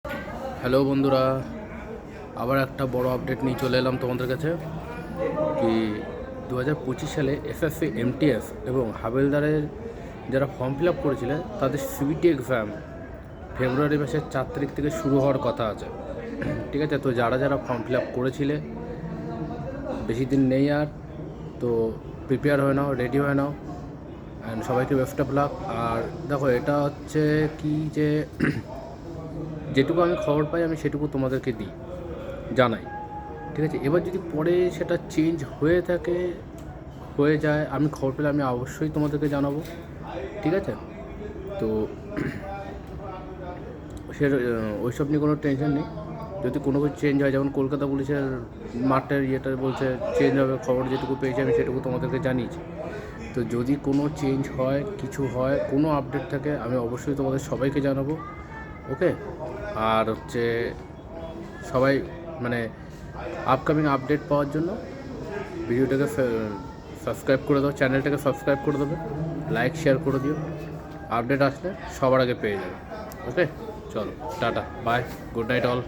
Hello বন্ধুরা, আবার একটা বড় আপডেট নিয়ে চলে এলাম তোমাদের কাছে। কি 2025 সালে এসএসসি এমটিএস এবং হাবেলদারের যারা ফর্ম ফিল আপ করেছিলে তাদের সিবিটি এক্সাম ফেব্রুয়ারি মাসের 4 তারিখ থেকে শুরু হওয়ার কথা আছে। ঠিক আছে, তো যারা যারা ফর্ম ফিল আপ করেছিলে বেশি দিন নেই আর, তো প্রিপেয়ার হয়ে নাও, রেডি হয়ে নাও, অ্যান্ড সবাইকে বেস্ট অফ লাক। আর দেখো, এটা হচ্ছে কি যে যেটুকু আমি খবর পাই আমি সেটুকু তোমাদেরকে দিই, জানাই। ঠিক আছে, এবার যদি পরে সেটা চেঞ্জ হয়ে যায়, আমি খবর পেলে আমি অবশ্যই তোমাদেরকে জানাবো। ঠিক আছে, তো সে ওইসব নিয়ে কোনো টেনশন নেই। যদি কোনো কিছু চেঞ্জ হয়, যেমন কলকাতা পুলিশের মাঠের ইয়েটা বলছে চেঞ্জ হবে, খবর যেটুকু পেয়েছি আমি সেটুকু তোমাদেরকে জানিয়েছি। তো যদি কোনো চেঞ্জ হয়, কিছু হয়, কোনো আপডেট থাকে, আমি অবশ্যই তোমাদের সবাইকে জানাবো। ওকে, আর হচ্ছে সবাই মানে আপকামিং আপডেট পাওয়ার জন্য ভিডিওটাকে সাবস্ক্রাইব করে দাও, চ্যানেলটাকে সাবস্ক্রাইব করে দেবে, লাইক শেয়ার করে দিও। আপডেট আসলে সবার আগে পেয়ে যাবে। ওকে, চলো, tata, bye, good night all.